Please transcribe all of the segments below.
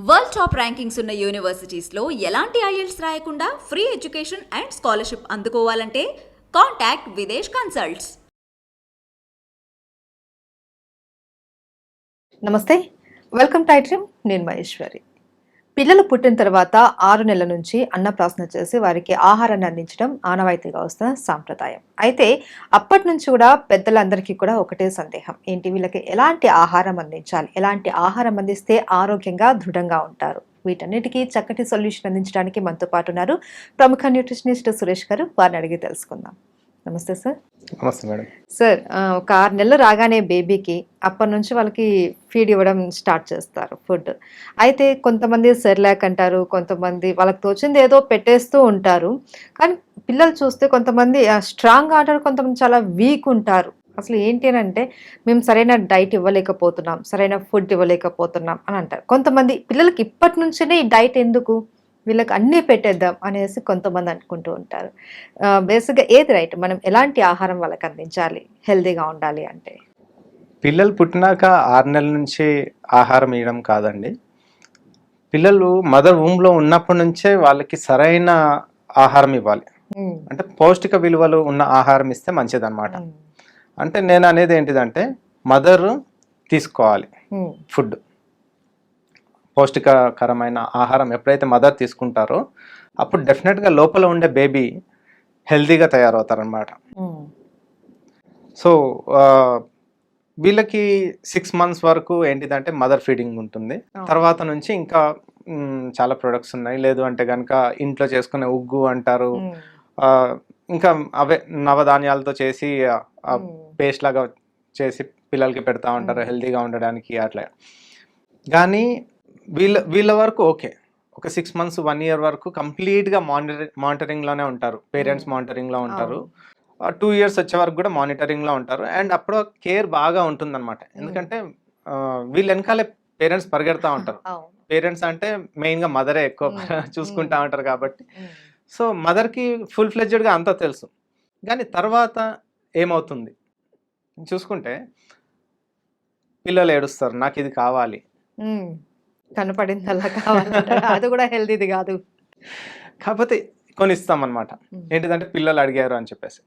World top rankings ఉన్న యూనివర్సిటీస్లో ఎలాంటి IELTS రాయకుండా ఫ్రీ ఎడ్యుకేషన్ అండ్ స్కాలర్షిప్ అందుకోవాలంటే కాంటాక్ట్ విదేశ్ కన్సల్ట్స్. నమస్తే, వెల్కమ్ టు ఐడ్రీమ్. నేను మహేశ్వరి. పిల్లలు పుట్టిన తర్వాత 6 నెలల నుంచి అన్నప్రాసన చేసి వారికి ఆహారాన్ని అందించడం ఆనవాయితీగా వస్తున్న సాంప్రదాయం. అయితే అప్పటి నుంచి కూడా పెద్దలందరికీ కూడా ఒకటే సందేహం, ఏంటి వీళ్ళకి ఎలాంటి ఆహారం అందించాలి, ఎలాంటి ఆహారం అందిస్తే ఆరోగ్యంగా దృఢంగా ఉంటారు. వీటన్నిటికీ చక్కటి సొల్యూషన్ అందించడానికి మనతో పాటు ఉన్నారు ప్రముఖ న్యూట్రిషనిస్ట్ సురేష్ గారు. వారిని అడిగి తెలుసుకుందాం. నమస్తే సార్. నమస్తే మేడం. సార్, ఒక 6 నెలలు రాగానే బేబీకి అప్పటి నుంచి వాళ్ళకి ఫీడ్ ఇవ్వడం స్టార్ట్ చేస్తారు ఫుడ్. అయితే కొంతమంది సెర్లాక్ అంటారు, కొంతమంది వాళ్ళకి తోచింది ఏదో పెట్టేస్తూ ఉంటారు. కానీ పిల్లలు చూస్తే కొంతమంది స్ట్రాంగ్ అంటారు, కొంతమంది చాలా వీక్ ఉంటారు. అసలు ఏంటి అని అంటే, మేము సరైన డైట్ ఇవ్వలేకపోతున్నాం, సరైన ఫుడ్ ఇవ్వలేకపోతున్నాం అని అంటారు. కొంతమంది పిల్లలకి ఇప్పటి నుంచినే ఈ డైట్ ఎందుకు, వీళ్ళకి అన్నీ పెట్టేద్దాం అనేసి కొంతమంది అనుకుంటూ ఉంటారు. బేసిక్గా ఏది రైట్, మనం ఎలాంటి ఆహారం వాళ్ళకి అందించాలి హెల్తీగా ఉండాలి అంటే? పిల్లలు పుట్టినాక 6 నెలల నుంచి ఆహారం ఇవ్వడం కాదండి, పిల్లలు మదర్ వూమ్లో ఉన్నప్పటి నుంచే వాళ్ళకి సరైన ఆహారం ఇవ్వాలి. అంటే పౌష్టిక విలువలు ఉన్న ఆహారం ఇస్తే మంచిది అనమాట. అంటే నేను అనేది ఏంటిదంటే, మదర్ తీసుకోవాలి ఫుడ్, పౌష్టికకరమైన ఆహారం ఎప్పుడైతే మదర్ తీసుకుంటారో అప్పుడు డెఫినెట్గా లోపల ఉండే బేబీ హెల్తీగా తయారవుతారనమాట. సో వీళ్ళకి 6 months వరకు ఏంటిదంటే మదర్ ఫీడింగ్ ఉంటుంది. తర్వాత నుంచి ఇంకా చాలా ప్రొడక్ట్స్ ఉన్నాయి. లేదు అంటే కనుక ఇంట్లో చేసుకునే ఉగ్గు అంటారు, ఇంకా అవే నవధాన్యాలతో చేసి పేస్ట్ లాగా చేసి పిల్లలకి పెడతా ఉంటారు హెల్తీగా ఉండడానికి అట్లా. కానీ వీళ్ళ వరకు ఓకే, ఒక 6 months 1 year వరకు కంప్లీట్గా మానిటరింగ్లోనే ఉంటారు, పేరెంట్స్ మానిటరింగ్లో ఉంటారు. 2 years వచ్చే వరకు కూడా మానిటరింగ్లో ఉంటారు. అండ్ అప్పుడు కేర్ బాగా ఉంటుందన్నమాట. ఎందుకంటే వీళ్ళ వెనకాలే పేరెంట్స్ పరిగెడతా ఉంటారు. పేరెంట్స్ అంటే మెయిన్గా మదరే ఎక్కువ చూసుకుంటా ఉంటారు కాబట్టి. సో మదర్కి ఫుల్ ఫ్లెడ్జెడ్గా అంతా తెలుసు. కానీ తర్వాత ఏమవుతుంది చూసుకుంటే, పిల్లలు ఏడుస్తారు, నాకు ఇది కావాలి, కనపడింది అలా కావాలంటే అది కూడా హెల్తీది కాదు. కాకపోతే కొనిస్తాం అనమాట. ఏంటిదంటే పిల్లలు అడిగారు అని చెప్పేసి.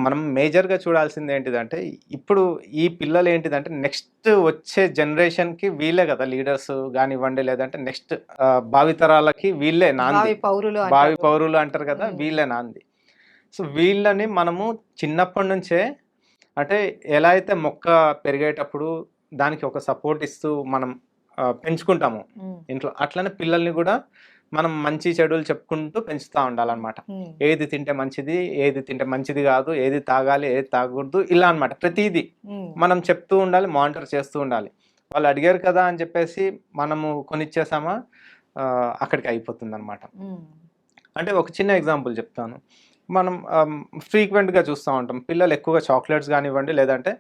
మనం మేజర్గా చూడాల్సింది ఏంటిదంటే, ఇప్పుడు ఈ పిల్లలు ఏంటిదంటే నెక్స్ట్ వచ్చే జనరేషన్కి వీళ్ళే కదా లీడర్స్ కానివ్వండి, లేదంటే నెక్స్ట్ భావితరాలకి వీళ్ళే నాంది, భావి పౌరులు అంటారు కదా, వీళ్ళే నాంది. సో వీళ్ళని మనము చిన్నప్పటి నుంచే, అంటే ఎలా అయితే మొక్క పెరిగేటప్పుడు దానికి ఒక సపోర్ట్ ఇస్తూ మనం పెంచుకుంటాము ఇంట్లో, అట్లనే పిల్లల్ని కూడా మనం మంచి చెడులు చెప్పుకుంటూ పెంచుతూ ఉండాలన్నమాట. ఏది తింటే మంచిది, ఏది తింటే మంచిది కాదు, ఏది తాగాలి, ఏది తాగకూడదు, ఇలా అనమాట. ప్రతిదీ మనం చెప్తూ ఉండాలి, మానిటర్ చేస్తూ ఉండాలి. వాళ్ళు అడిగారు కదా అని చెప్పేసి మనము కొనిచ్చేసామా అక్కడికి అయిపోతుంది అనమాట. అంటే ఒక చిన్న ఎగ్జాంపుల్ చెప్తాను. మనం ఫ్రీక్వెంట్గా చూస్తూ ఉంటాం, పిల్లలు ఎక్కువగా చాక్లెట్స్ కానివ్వండి, లేదంటే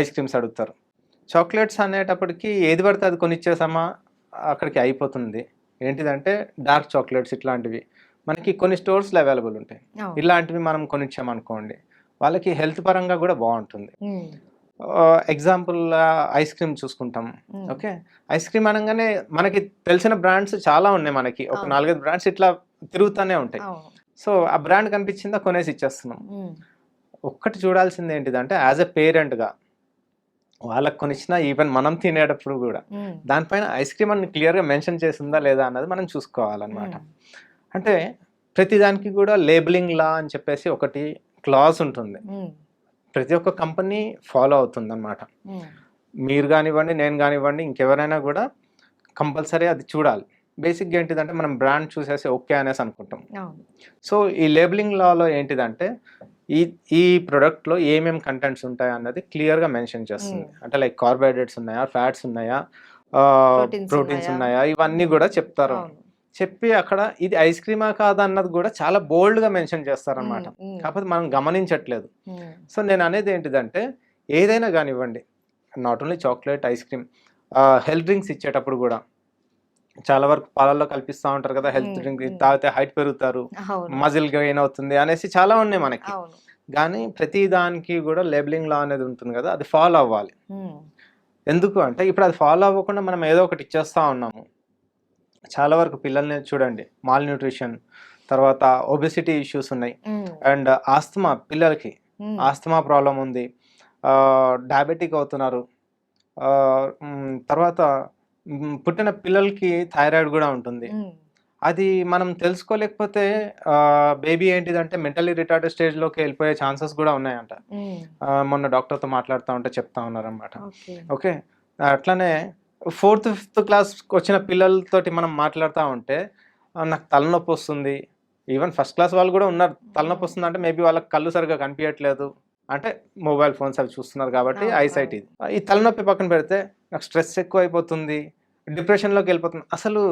ఐస్ క్రీమ్స్ అడుగుతారు. చాక్లెట్స్ అనేటప్పటికి ఏది పడితే అది కొనిచ్చేసామా అక్కడికి అయిపోతుంది. ఏంటిదంటే డార్క్ చాక్లెట్స్ ఇట్లాంటివి మనకి కొన్ని స్టోర్స్లో అవైలబుల్ ఉంటాయి. ఇలాంటివి మనం కొనిచ్చామనుకోండి, వాళ్ళకి హెల్త్ పరంగా కూడా బాగుంటుంది. ఎగ్జాంపుల్ ఐస్ క్రీమ్ చూసుకుంటాం. ఓకే, ఐస్ క్రీమ్ అనగానే మనకి తెలిసిన బ్రాండ్స్ చాలా ఉన్నాయి, మనకి ఒక 4-5 బ్రాండ్స్ ఇట్లా తిరుగుతూనే ఉంటాయి. సో ఆ బ్రాండ్ కనిపించిందా కొనేసి ఇచ్చేస్తున్నాం. ఒక్కటి చూడాల్సింది ఏంటిదంటే, యాజ్ ఎ పేరెంట్గా వాళ్ళకి కొనిచ్చినా ఈవెన్ మనం తినేటప్పుడు కూడా దానిపైన ఐస్ క్రీమ్ అని క్లియర్గా మెన్షన్ చేసిందా లేదా అన్నది మనం చూసుకోవాలన్నమాట. అంటే ప్రతిదానికి కూడా లేబులింగ్ లా అని చెప్పేసి ఒకటి క్లాజ్ ఉంటుంది, ప్రతి ఒక్క కంపెనీ ఫాలో అవుతుంది అన్నమాట. మీరు కానివ్వండి, నేను కానివ్వండి, ఇంకెవరైనా కూడా కంపల్సరీ అది చూడాలి. బేసిక్గా ఏంటిదంటే మనం బ్రాండ్ చూసేసి ఓకే అనేసి అనుకుంటాం. సో ఈ లేబులింగ్ లాలో ఏంటిదంటే, ఈ ప్రోడక్ట్లో ఏమేమి కంటెంట్స్ ఉంటాయి అన్నది క్లియర్గా మెన్షన్ చేస్తుంది. అంటే లైక్ కార్బోహైడ్రేట్స్ ఉన్నాయా, ఫ్యాట్స్ ఉన్నాయా, ప్రోటీన్స్ ఉన్నాయా, ఇవన్నీ కూడా చెప్తారు. చెప్పి అక్కడ ఇది ఐస్ క్రీమా కాదా అన్నది కూడా చాలా బోల్డ్గా మెన్షన్ చేస్తారనమాట. కాకపోతే మనం గమనించట్లేదు. సో నేను అనేది ఏంటిదంటే, ఏదైనా కానివ్వండి, not only chocolate, ice cream, health drinks ఇచ్చేటప్పుడు కూడా చాలా వరకు పాలల్లో కల్పిస్తూ ఉంటారు కదా, హెల్త్ డ్రింక్ తాగితే హైట్ పెరుగుతారు, మజిల్ గెయిన్ అవుతుంది అనేసి చాలా ఉన్నాయి మనకి. కానీ ప్రతి దానికి కూడా లేబులింగ్ లా అనేది ఉంటుంది కదా, అది ఫాలో అవ్వాలి. ఎందుకు అంటే ఇప్పుడు అది ఫాలో అవ్వకుండా మనం ఏదో ఒకటి ఇచ్చేస్తా ఉన్నాము, చాలా వరకు పిల్లల్ని చూడండి, మాల్ న్యూట్రిషన్, తర్వాత ఒబెసిటీ ఇష్యూస్ ఉన్నాయి, అండ్ ఆస్తమా, పిల్లలకి ఆస్తమా ప్రాబ్లం ఉంది, డయాబెటిక్ అవుతున్నారు, తర్వాత పుట్టిన పిల్లలకి థైరాయిడ్ కూడా ఉంటుంది. అది మనం తెలుసుకోలేకపోతే బేబీ ఏంటిదంటే మెంటల్లీ రిటార్డెడ్ స్టేజ్లోకి వెళ్ళిపోయే ఛాన్సెస్ కూడా ఉన్నాయంట. మొన్న డాక్టర్తో మాట్లాడుతూ ఉంటే చెప్తా ఉన్నారనమాట. ఓకే, అట్లానే 4th 5th క్లాస్కి వచ్చిన పిల్లలతోటి మనం మాట్లాడుతూ ఉంటే నాకు తలనొప్పి వస్తుంది, ఈవెన్ ఫస్ట్ క్లాస్ వాళ్ళు కూడా ఉన్నారు, తలనొప్పి వస్తుంది అంటే మేబీ వాళ్ళకి కళ్ళు సరిగా కనిపించట్లేదు, అంటే మొబైల్ ఫోన్స్ అవి చూస్తున్నారు కాబట్టి ఐసైట్. ఇది ఈ తలనొప్పి పక్కన పెడితే నాకు స్ట్రెస్ ఎక్కువ అయిపోతుంది, డిప్రెషన్లోకి వెళ్ళిపోతుంది. అసలు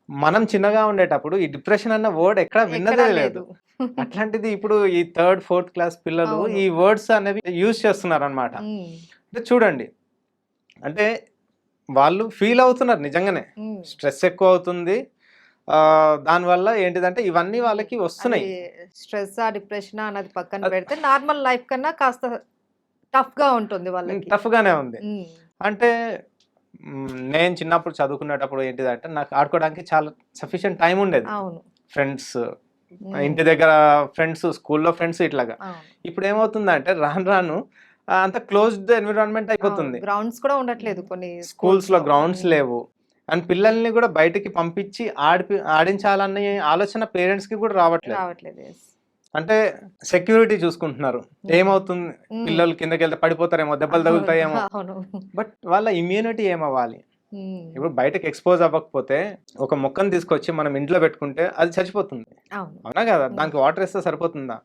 మనం చిన్నగా ఉండేటప్పుడు ఈ డిప్రెషన్ అన్న వర్డ్ ఎక్కడ విన్నదే లేదు. అట్లాంటిది ఇప్పుడు ఈ 3rd 4th క్లాస్ పిల్లలు ఈ వర్డ్స్ అనేవి యూజ్ చేస్తున్నారు అనమాట. అంటే చూడండి, అంటే వాళ్ళు ఫీల్ అవుతున్నారు నిజంగానే స్ట్రెస్ ఎక్కువ అవుతుంది, దానివల్ల ఏంటిదంటే ఇవన్నీ వాళ్ళకి వస్తున్నాయి. స్ట్రెస్ డిప్రెషన్ అన్నది పక్కన పెడితే నార్మల్ లైఫ్ కన్నా కాస్త టఫ్ గా ఉంటుంది వాళ్ళకి. టఫ్ గానే ఉంది. అంటే నేను చిన్నప్పుడు చదువుకునేటప్పుడు ఏంటిదంటే నాకు ఆడుకోవడానికి చాలా సఫిషియెంట్ టైం ఉండేది. ఫ్రెండ్స్, ఇంటి దగ్గర ఫ్రెండ్స్, స్కూల్లో ఫ్రెండ్స్, ఇట్లాగా. ఇప్పుడు ఏమవుతుందంటే రాను రాను అంత క్లోజ్డ్ ఎన్విరాన్మెంట్ అయిపోతుంది. గ్రౌండ్స్ కూడా ఉండట్లేదు, కొన్ని స్కూల్స్ లో గ్రౌండ్స్ లేవు, అండ్ పిల్లల్ని కూడా బయటికి పంపించి ఆడించాలనే ఆలోచన పేరెంట్స్ కి కూడా రావట్లేదు. అంటే సెక్యూరిటీ చూసుకుంటున్నారు, ఏమవుతుంది పిల్లలు కిందకి వెళ్తే పడిపోతారేమో, దెబ్బలు తగులుతాయేమో, బట్ వాళ్ళ ఇమ్యూనిటీ ఏమవ్వాలి. ఇప్పుడు బయటకు ఎక్స్పోజ్ అవ్వకపోతే ఒక మొక్కను తీసుకొచ్చి మనం ఇంట్లో పెట్టుకుంటే అది చచ్చిపోతుంది, అవునా కదా? దానికి వాటర్ వేస్తే సరిపోతుందా?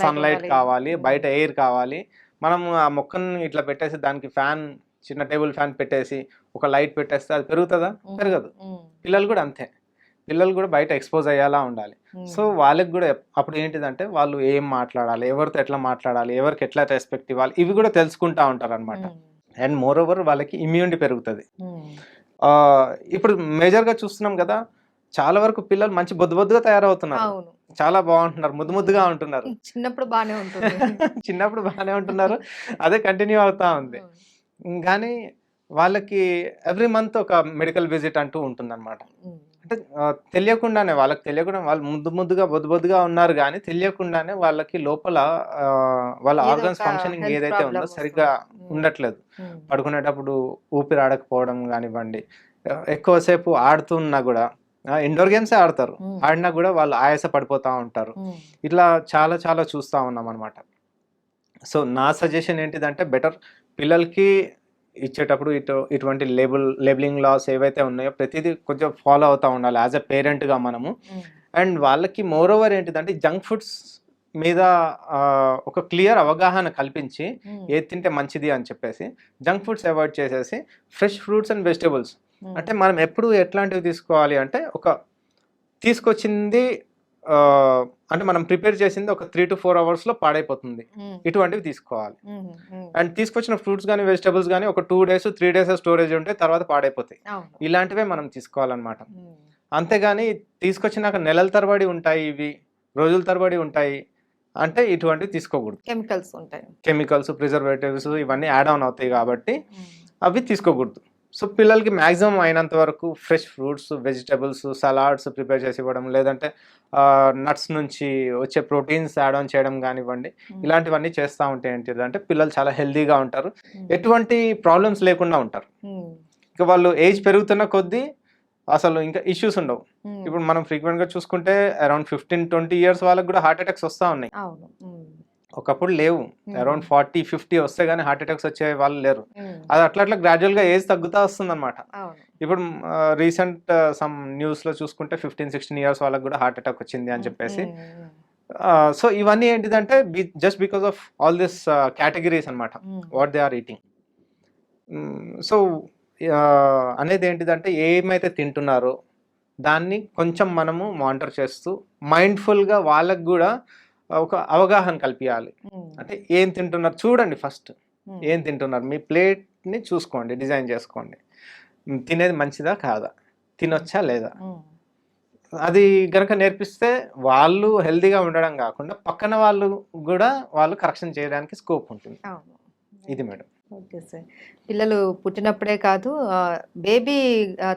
సన్లైట్ కావాలి, బయట ఎయిర్ కావాలి. మనం ఆ మొక్కను ఇట్లా పెట్టేసి దానికి ఫ్యాన్, చిన్న టేబుల్ ఫ్యాన్ పెట్టేసి ఒక లైట్ పెట్టేస్తే అది పెరుగుతుందా? పెరగదు. పిల్లలు కూడా అంతే, పిల్లలు కూడా బయట ఎక్స్పోజ్ అయ్యేలా ఉండాలి. సో వాళ్ళకి కూడా అప్పుడు ఏంటిదంటే వాళ్ళు ఏం మాట్లాడాలి, ఎవరితో ఎట్లా మాట్లాడాలి, ఎవరికి ఎట్లా రెస్పెక్ట్ ఇవ్వాలి, ఇవి కూడా తెలుసుకుంటా ఉంటారు అనమాట. అండ్ మోర్ ఓవర్ వాళ్ళకి ఇమ్యూనిటీ పెరుగుతుంది. ఇప్పుడు మేజర్గా చూస్తున్నాం కదా, చాలా వరకు పిల్లలు మంచి బొద్దుగా తయారవుతున్నారు, చాలా బాగుంటున్నారు, ముద్దుగా ఉంటున్నారు. చిన్నప్పుడు బాగానే ఉంటుంది, చిన్నప్పుడు బాగానే ఉంటున్నారు, అదే కంటిన్యూ అవుతా ఉంది. కానీ వాళ్ళకి ఎవ్రీ మంత్ ఒక మెడికల్ విజిట్ అంటూ ఉంటుంది అనమాట. అంటే తెలియకుండానే, వాళ్ళకి తెలియకుండా, వాళ్ళు ముద్దుగా బొద్దుగా ఉన్నారు కానీ తెలియకుండానే వాళ్ళకి లోపల వాళ్ళ ఆర్గన్స్ ఫంక్షనింగ్ ఏదైతే ఉందో సరిగ్గా ఉండట్లేదు. పడుకునేటప్పుడు ఊపిరి ఆడకపోవడం కానివ్వండి, ఎక్కువసేపు ఆడుతున్నా కూడా, ఇండోర్ గేమ్సే ఆడతారు, ఆడినా కూడా వాళ్ళు ఆయాస పడిపోతూ ఉంటారు. ఇట్లా చాలా చాలా చూస్తూ ఉన్నాం అనమాట. సో నా సజెషన్ ఏంటిదంటే బెటర్ పిల్లలకి ఇచ్చేటప్పుడు ఇటువంటి లేబులింగ్ లాస్ ఏవైతే ఉన్నాయో ప్రతిదీ కొంచెం ఫాలో అవుతూ ఉండాలి యాజ్ ఎ పేరెంట్గా మనము. అండ్ వాళ్ళకి మోర్ ఓవర్ ఏంటిదంటే జంక్ ఫుడ్స్ మీద ఒక క్లియర్ అవగాహన కల్పించి ఏది తింటే మంచిది అని చెప్పేసి జంక్ ఫుడ్స్ అవాయిడ్ చేసేసి ఫ్రెష్ ఫ్రూట్స్ అండ్ వెజిటేబుల్స్, అంటే మనం ఎప్పుడు ఎట్లాంటివి తీసుకోవాలి అంటే ఒక తీసుకొచ్చింది అంటే మనం ప్రిపేర్ చేసింది ఒక 3 to 4 అవర్స్లో పాడైపోతుంది, ఇటువంటివి తీసుకోవాలి. అండ్ తీసుకొచ్చిన ఫ్రూట్స్ కానీ వెజిటబుల్స్ కానీ ఒక 2 days 3 days స్టోరేజ్ ఉంటే తర్వాత పాడైపోతాయి, ఇలాంటివే మనం తీసుకోవాలన్నమాట. అంతేగాని తీసుకొచ్చినాక నెలల తరబడి ఉంటాయి, ఇవి రోజుల తరబడి ఉంటాయి అంటే ఇటువంటివి తీసుకోకూడదు. కెమికల్స్, ప్రిజర్వేటివ్స్ ఇవన్నీ యాడ్ ఆన్ అవుతాయి కాబట్టి అవి తీసుకోకూడదు. సో పిల్లలకి మ్యాక్సిమం అయినంత వరకు fresh fruits, vegetables, salads prepare చేసి ఇవ్వడం, లేదంటే నట్స్ నుంచి వచ్చే ప్రోటీన్స్ యాడ్ ఆన్ చేయడం కానివ్వండి, ఇలాంటివన్నీ చేస్తూ ఉంటే ఏంటిదంటే పిల్లలు చాలా హెల్తీగా ఉంటారు, ఎటువంటి ప్రాబ్లమ్స్ లేకుండా ఉంటారు. ఇంకా వాళ్ళు ఏజ్ పెరుగుతున్న కొద్దీ అసలు ఇంకా ఇష్యూస్ ఉండవు. ఇప్పుడు మనం ఫ్రీక్వెంట్గా చూసుకుంటే అరౌండ్ 15-20 years వాళ్ళకి కూడా హార్ట్ అటాక్స్ వస్తూ ఉన్నాయి. ఒకప్పుడు లేవు, అరౌండ్ 40-50 వస్తే గానీ హార్ట్ అటాక్స్ వచ్చే వాళ్ళు లేరు. అది అట్లా గ్రాడ్యువల్గా ఏజ్ తగ్గుతా వస్తుంది అనమాట. ఇప్పుడు రీసెంట్ సమ్ న్యూస్లో చూసుకుంటే 15-16 years వాళ్ళకి కూడా హార్ట్ అటాక్ వచ్చింది అని చెప్పేసి. సో ఇవన్నీ ఏంటిదంటే just because of all this categories అనమాట, what they are eating. So అనేది ఏంటిదంటే ఏమైతే తింటున్నారో దాన్ని కొంచెం మనము మానిటర్ చేస్తూ మైండ్ఫుల్గా వాళ్ళకి కూడా ఒక అవగాహన కల్పించాలి. అంటే ఏం తింటున్నారు చూడండి, ఫస్ట్ ఏం తింటున్నారు, మీ ప్లేట్ని చూసుకోండి, డిజైన్ చేసుకోండి, తినేది మంచిదా కాదా, తినొచ్చా లేదా, అది గనక నేర్పిస్తే వాళ్ళు హెల్తీగా ఉండడం కాకుండా పక్కన వాళ్ళు కూడా వాళ్ళు కరెక్షన్ చేయడానికి స్కోప్ ఉంటుంది. ఇది మేడం. Okay sir. పిల్లలు పుట్టినప్పుడే కాదు బేబీ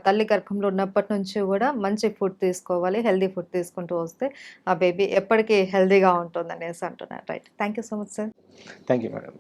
తల్లి గర్భంలో ఉన్నప్పటి నుంచి గూడా మంచి ఫుడ్ తీసుకోవాలి. హెల్తీ ఫుడ్ తీసుకుంటూ వస్తే ఆ బేబీ ఎప్పటికీ హెల్తీగా ఉంటుందనేసి అంటున్నారు. Right. Thank you so much sir. Thank you madam.